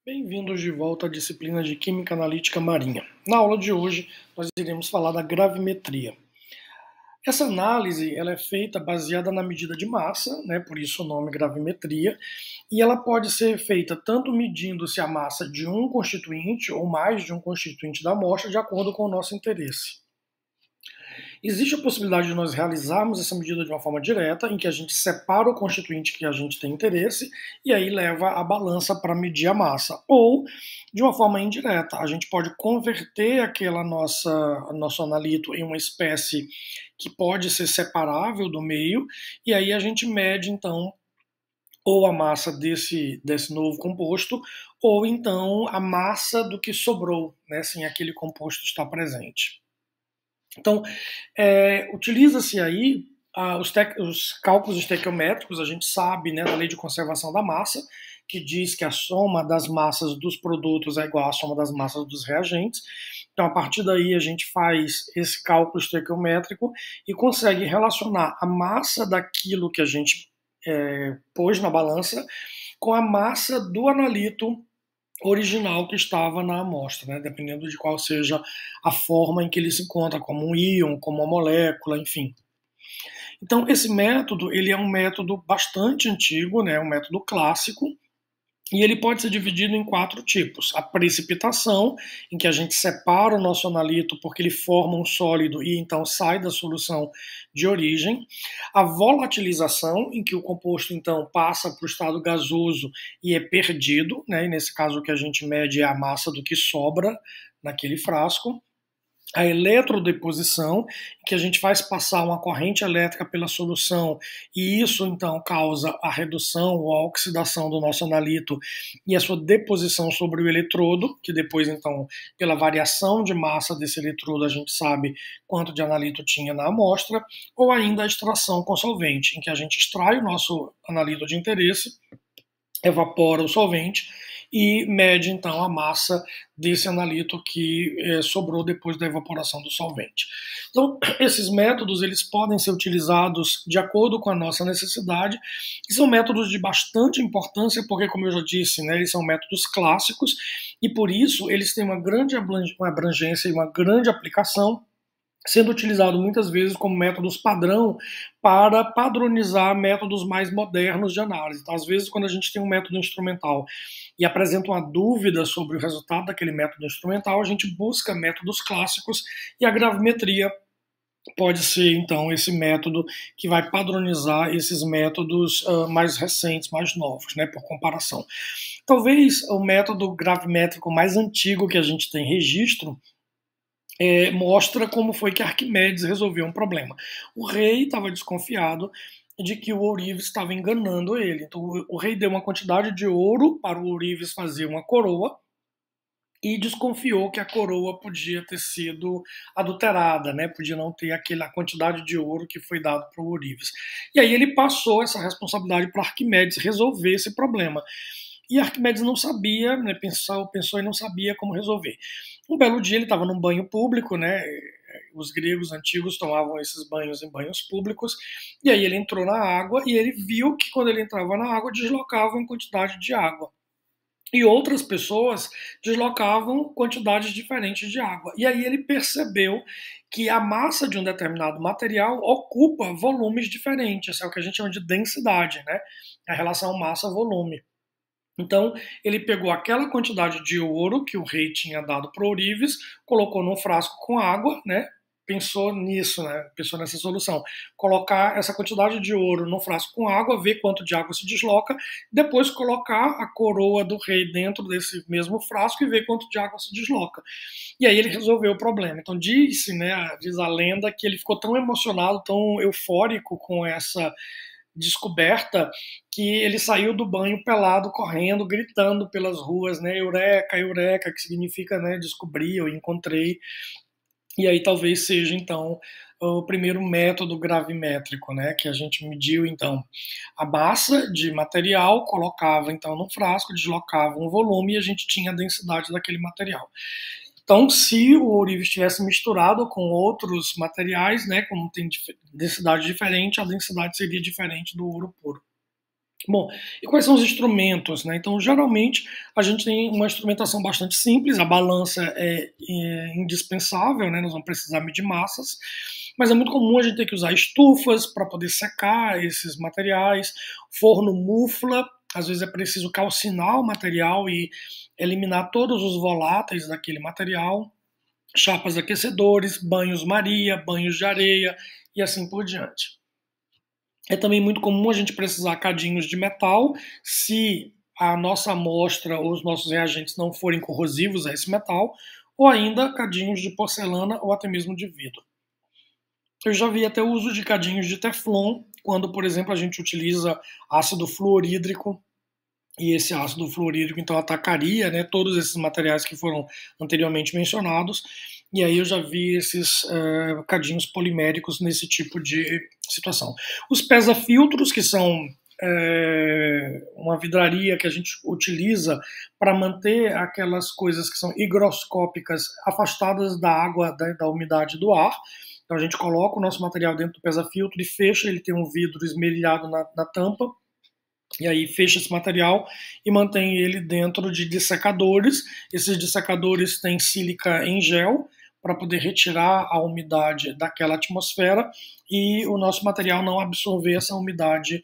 Bem-vindos de volta à disciplina de Química Analítica Marinha. Na aula de hoje, nós iremos falar da gravimetria. Essa análise ela é feita baseada na medida de massa, por isso o nome gravimetria, e ela pode ser feita tanto medindo-se a massa de um constituinte ou mais de um constituinte da amostra, de acordo com o nosso interesse. Existe a possibilidade de nós realizarmos essa medida de uma forma direta, em que a gente separa o constituinte que a gente tem interesse e aí leva a balança para medir a massa. Ou, de uma forma indireta, a gente pode converter aquela nosso analito em uma espécie que pode ser separável do meio, e aí a gente mede, então, ou a massa desse novo composto, ou então a massa do que sobrou, sem aquele composto estar presente. Então, utiliza-se aí os cálculos estequiométricos. A gente sabe, da lei de conservação da massa, que diz que a soma das massas dos produtos é igual à soma das massas dos reagentes. Então, a partir daí, a gente faz esse cálculo estequiométrico e consegue relacionar a massa daquilo que a gente pôs na balança com a massa do analito original que estava na amostra, dependendo de qual seja a forma em que ele se encontra, como um íon, como uma molécula, enfim. Então, esse método ele é um método bastante antigo, um método clássico, e ele pode ser dividido em 4 tipos. A precipitação, em que a gente separa o nosso analito porque ele forma um sólido e então sai da solução de origem. A volatilização, em que o composto então passa para o estado gasoso e é perdido, e nesse caso o que a gente mede é a massa do que sobra naquele frasco. A eletrodeposição, que a gente faz passar uma corrente elétrica pela solução, e isso então causa a redução ou a oxidação do nosso analito e a sua deposição sobre o eletrodo, que depois então, pela variação de massa desse eletrodo, a gente sabe quanto de analito tinha na amostra, ou ainda a extração com solvente, em que a gente extrai o nosso analito de interesse, evapora o solvente e mede então a massa desse analito que sobrou depois da evaporação do solvente. Então, esses métodos eles podem ser utilizados de acordo com a nossa necessidade e são métodos de bastante importância porque, como eu já disse, eles são métodos clássicos e por isso eles têm uma grande abrangência e uma grande aplicação, sendo utilizado muitas vezes como métodos padrão para padronizar métodos mais modernos de análise. Então, às vezes, quando a gente tem um método instrumental e apresenta uma dúvida sobre o resultado daquele método instrumental, a gente busca métodos clássicos e a gravimetria pode ser, então, esse método que vai padronizar esses métodos mais recentes, mais novos, por comparação. Talvez o método gravimétrico mais antigo que a gente tem registro mostra como foi que Arquimedes resolveu um problema. O rei estava desconfiado de que o Ourives estava enganando ele. Então o rei deu uma quantidade de ouro para o Ourives fazer uma coroa e desconfiou que a coroa podia ter sido adulterada, podia não ter aquela quantidade de ouro que foi dado para o Ourives. E aí ele passou essa responsabilidade para Arquimedes resolver esse problema. E Arquimedes não sabia, pensou e não sabia como resolver. Um belo dia ele estava num banho público, os gregos antigos tomavam esses banhos em banhos públicos, e aí ele entrou na água e ele viu que quando ele entrava na água deslocava uma quantidade de água. E outras pessoas deslocavam quantidades diferentes de água. E aí ele percebeu que a massa de um determinado material ocupa volumes diferentes, é o que a gente chama de densidade, a relação massa-volume. Então, ele pegou aquela quantidade de ouro que o rei tinha dado para Ourives, colocou num frasco com água, pensou nisso, pensou nessa solução. Colocar essa quantidade de ouro num frasco com água, ver quanto de água se desloca, depois colocar a coroa do rei dentro desse mesmo frasco e ver quanto de água se desloca. E aí ele resolveu o problema. Então, diz a lenda que ele ficou tão emocionado, tão eufórico com essa descoberta, que ele saiu do banho pelado, correndo, gritando pelas ruas, Eureka, Eureka, que significa, descobri, eu encontrei. E aí talvez seja, então, o primeiro método gravimétrico, que a gente mediu, então, a massa de material, colocava, então, no frasco, deslocava um volume e a gente tinha a densidade daquele material. Então, se o ourives estivesse misturado com outros materiais, como tem densidade diferente, a densidade seria diferente do ouro puro. Bom, e quais são os instrumentos, né? Então, geralmente, a gente tem uma instrumentação bastante simples, a balança é indispensável, né? Nós vamos precisar medir massas, mas é muito comum a gente ter que usar estufas para poder secar esses materiais, forno mufla, às vezes é preciso calcinar o material e eliminar todos os voláteis daquele material, chapas aquecedores, banhos-maria, banhos de areia e assim por diante. É também muito comum a gente precisar cadinhos de metal, se a nossa amostra ou os nossos reagentes não forem corrosivos a esse metal, ou ainda cadinhos de porcelana ou até mesmo de vidro. Eu já vi até o uso de cadinhos de teflon, quando, por exemplo, a gente utiliza ácido fluorídrico, e esse ácido fluorídrico então atacaria, né, todos esses materiais que foram anteriormente mencionados, e aí eu já vi esses cadinhos poliméricos nesse tipo de situação. Os pesa-filtros, que são uma vidraria que a gente utiliza para manter aquelas coisas que são higroscópicas afastadas da água, da umidade do ar. Então a gente coloca o nosso material dentro do pesa-filtro e fecha, ele tem um vidro esmerilhado na tampa, e aí fecha esse material e mantém ele dentro de dessecadores. Esses dessecadores têm sílica em gel para poder retirar a umidade daquela atmosfera e o nosso material não absorver essa umidade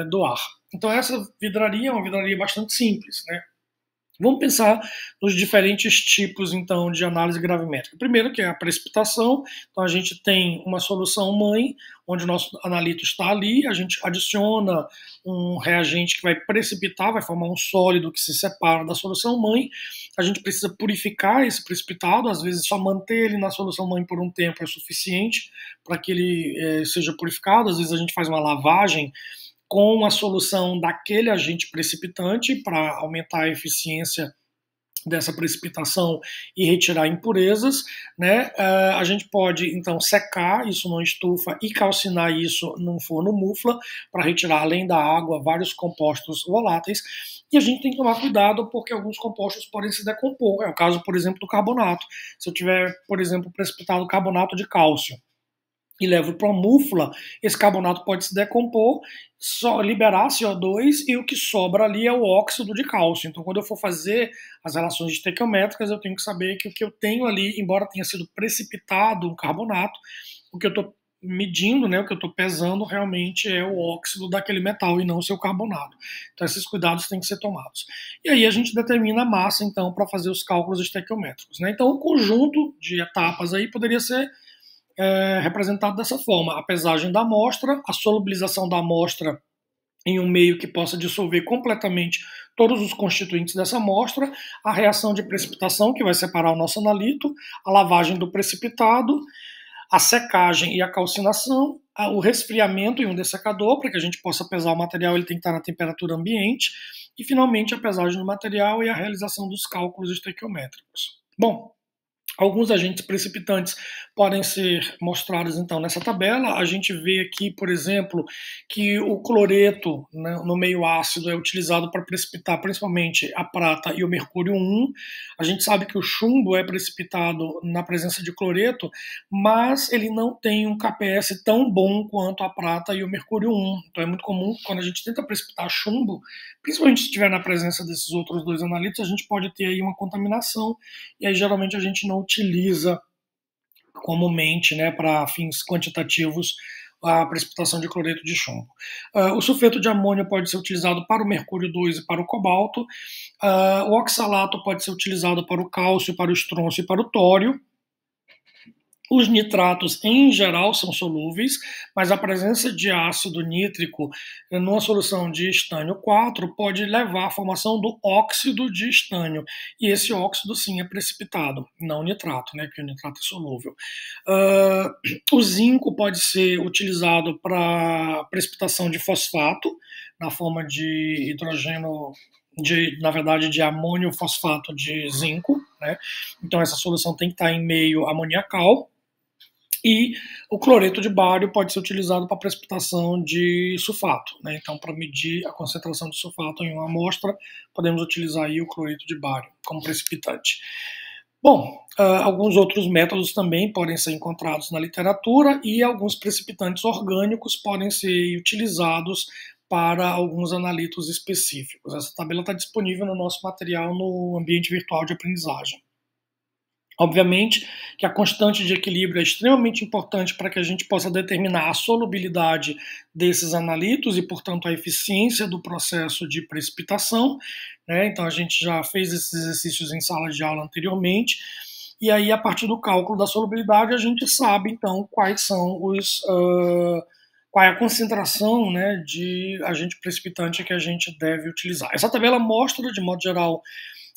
do ar. Então essa vidraria é uma vidraria bastante simples, né? Vamos pensar nos diferentes tipos, então, de análise gravimétrica. Primeiro, que é a precipitação. Então, a gente tem uma solução mãe, onde o nosso analito está ali, a gente adiciona um reagente que vai precipitar, vai formar um sólido que se separa da solução mãe. A gente precisa purificar esse precipitado, às vezes só manter ele na solução mãe por um tempo é suficiente para que ele seja purificado. Às vezes a gente faz uma lavagem com a solução daquele agente precipitante para aumentar a eficiência dessa precipitação e retirar impurezas, né? A gente pode então secar isso numa estufa e calcinar isso num forno mufla para retirar, além da água, vários compostos voláteis. E a gente tem que tomar cuidado porque alguns compostos podem se decompor. É o caso, por exemplo, do carbonato. Se eu tiver, por exemplo, precipitado carbonato de cálcio e levo para uma mufla, esse carbonato pode se decompor, só liberar CO2 e o que sobra ali é o óxido de cálcio. Então, quando eu for fazer as relações estequiométricas, eu tenho que saber que o que eu tenho ali, embora tenha sido precipitado um carbonato, o que eu estou medindo, né, o que eu estou pesando realmente é o óxido daquele metal e não o seu carbonato. Então, esses cuidados têm que ser tomados. E aí a gente determina a massa, então, para fazer os cálculos estequiométricos, né? Então, o conjunto de etapas aí poderia ser representado dessa forma: a pesagem da amostra, a solubilização da amostra em um meio que possa dissolver completamente todos os constituintes dessa amostra, a reação de precipitação, que vai separar o nosso analito, a lavagem do precipitado, a secagem e a calcinação, o resfriamento em um dessecador, para que a gente possa pesar o material, ele tem que estar na temperatura ambiente, e finalmente a pesagem do material e a realização dos cálculos estequiométricos. Bom, alguns agentes precipitantes podem ser mostrados então nessa tabela. A gente vê aqui, por exemplo, que o cloreto, né, no meio ácido é utilizado para precipitar principalmente a prata e o mercúrio 1. A gente sabe que o chumbo é precipitado na presença de cloreto, mas ele não tem um KPS tão bom quanto a prata e o mercúrio 1. Então é muito comum, quando a gente tenta precipitar chumbo, principalmente se estiver na presença desses outros dois analitos, a gente pode ter aí uma contaminação, e aí geralmente a gente não utiliza comumente, né, para fins quantitativos, a precipitação de cloreto de chumbo. O sulfeto de amônio pode ser utilizado para o mercúrio 2 e para o cobalto. O oxalato pode ser utilizado para o cálcio, para o estrôncio e para o tório. Os nitratos, em geral, são solúveis, mas a presença de ácido nítrico numa solução de estânio 4 pode levar à formação do óxido de estânio. E esse óxido, sim, é precipitado, não nitrato, né, porque o nitrato é solúvel. O zinco pode ser utilizado para precipitação de fosfato, na forma de hidrogênio, na verdade, de amônio fosfato de zinco, né? Então essa solução tem que estar em meio amoniacal. E o cloreto de bário pode ser utilizado para precipitação de sulfato, né? Então, para medir a concentração de sulfato em uma amostra, podemos utilizar aí o cloreto de bário como precipitante. Bom, alguns outros métodos também podem ser encontrados na literatura, e alguns precipitantes orgânicos podem ser utilizados para alguns analitos específicos. Essa tabela está disponível no nosso material no ambiente virtual de aprendizagem. Obviamente que a constante de equilíbrio é extremamente importante para que a gente possa determinar a solubilidade desses analitos e, portanto, a eficiência do processo de precipitação, né? Então, a gente já fez esses exercícios em sala de aula anteriormente, e aí, a partir do cálculo da solubilidade, a gente sabe, então, quais são qual é a concentração, né, de agente precipitante que a gente deve utilizar. Essa tabela mostra, de modo geral,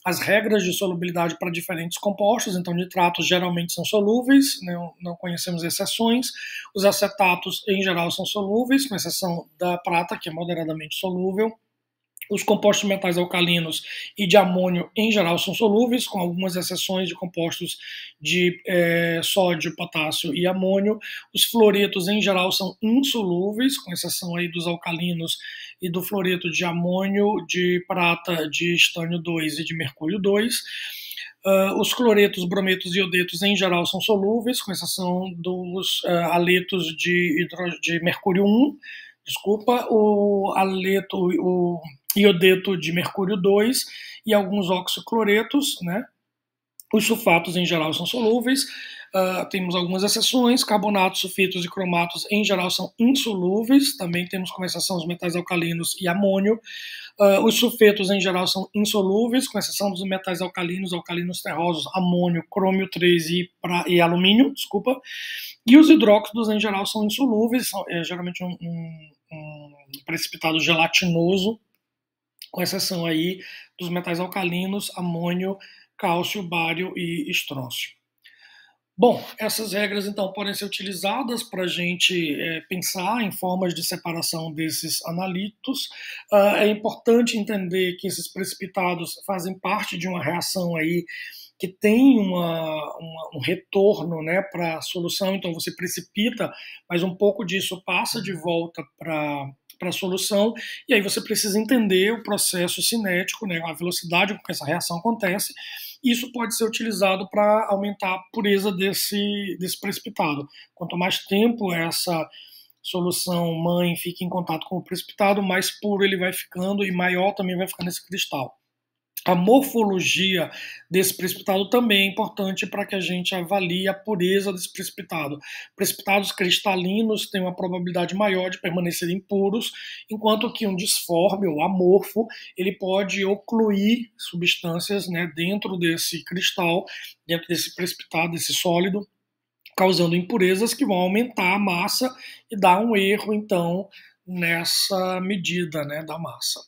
as regras de solubilidade para diferentes compostos. Então, nitratos geralmente são solúveis, né, não conhecemos exceções. Os acetatos, em geral, são solúveis, com exceção da prata, que é moderadamente solúvel. Os compostos metais alcalinos e de amônio, em geral, são solúveis, com algumas exceções de compostos de sódio, potássio e amônio. Os fluoretos, em geral, são insolúveis, com exceção aí dos alcalinos e do fluoreto de amônio, de prata, de estânio 2 e de mercúrio 2. Os cloretos, brometos e iodetos, em geral, são solúveis, com exceção dos aletos de mercúrio 1, o iodeto de mercúrio 2 e alguns oxicloretos, né? Os sulfatos, em geral, são solúveis. Temos algumas exceções. Carbonatos, sulfitos e cromatos, em geral, são insolúveis. Também temos como exceção os metais alcalinos e amônio. Os sulfetos, em geral, são insolúveis, com exceção dos metais alcalinos, alcalinos terrosos, amônio, crômio 3 e alumínio, desculpa. E os hidróxidos, em geral, são insolúveis, são geralmente um precipitado gelatinoso, com exceção aí dos metais alcalinos, amônio, cálcio, bário e estrôncio. Bom, essas regras, então, podem ser utilizadas para a gente pensar em formas de separação desses analitos. É importante entender que esses precipitados fazem parte de uma reação aí que tem um retorno, né, para a solução. Então, você precipita, mas um pouco disso passa de volta para a solução, e aí você precisa entender o processo cinético, né, a velocidade com que essa reação acontece. Isso pode ser utilizado para aumentar a pureza desse precipitado. Quanto mais tempo essa solução mãe fica em contato com o precipitado, mais puro ele vai ficando e maior também vai ficando esse cristal. A morfologia desse precipitado também é importante para que a gente avalie a pureza desse precipitado. Precipitados cristalinos têm uma probabilidade maior de permanecerem puros, enquanto que um disforme ou amorfo ele pode ocluir substâncias, né, dentro desse cristal, dentro desse precipitado, desse sólido, causando impurezas que vão aumentar a massa e dar um erro, então, nessa medida, né, da massa.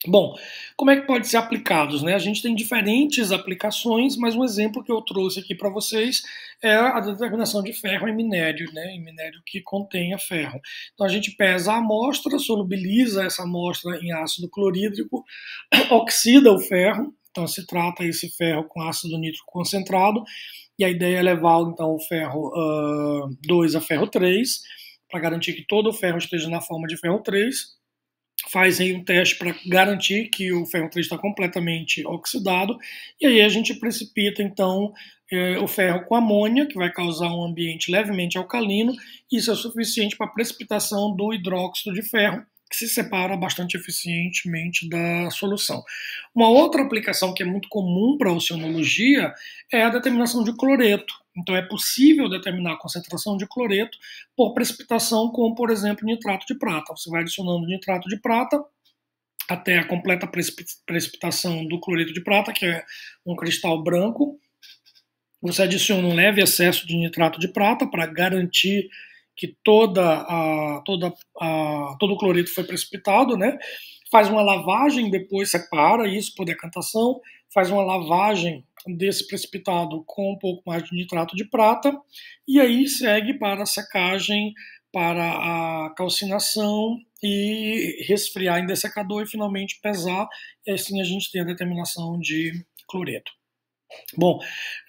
Bom, como é que pode ser aplicados, né? A gente tem diferentes aplicações, mas um exemplo que eu trouxe aqui para vocês é a determinação de ferro em minério, né? Em minério que contenha ferro. Então a gente pesa a amostra, solubiliza essa amostra em ácido clorídrico, oxida o ferro, então se trata esse ferro com ácido nítrico concentrado, e a ideia é levar então o ferro 2 a ferro 3, para garantir que todo o ferro esteja na forma de ferro 3. Faz aí um teste para garantir que o ferro 3 está completamente oxidado, e aí a gente precipita então o ferro com amônia, que vai causar um ambiente levemente alcalino. Isso é suficiente para a precipitação do hidróxido de ferro, que se separa bastante eficientemente da solução. Uma outra aplicação que é muito comum para a oceanologia é a determinação de cloreto. Então é possível determinar a concentração de cloreto por precipitação com, por exemplo, nitrato de prata. Você vai adicionando nitrato de prata até a completa precipitação do cloreto de prata, que é um cristal branco. Você adiciona um leve excesso de nitrato de prata para garantir que todo o cloreto foi precipitado, né? Faz uma lavagem, depois separa isso por decantação, faz uma lavagem desse precipitado com um pouco mais de nitrato de prata, e aí segue para a secagem, para a calcinação e resfriar em dessecador e finalmente pesar, e assim a gente tem a determinação de cloreto. Bom,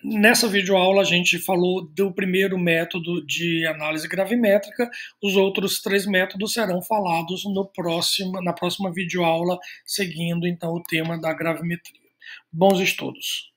nessa videoaula a gente falou do primeiro método de análise gravimétrica. Os outros 3 métodos serão falados na próxima videoaula, seguindo então o tema da gravimetria. Bons estudos!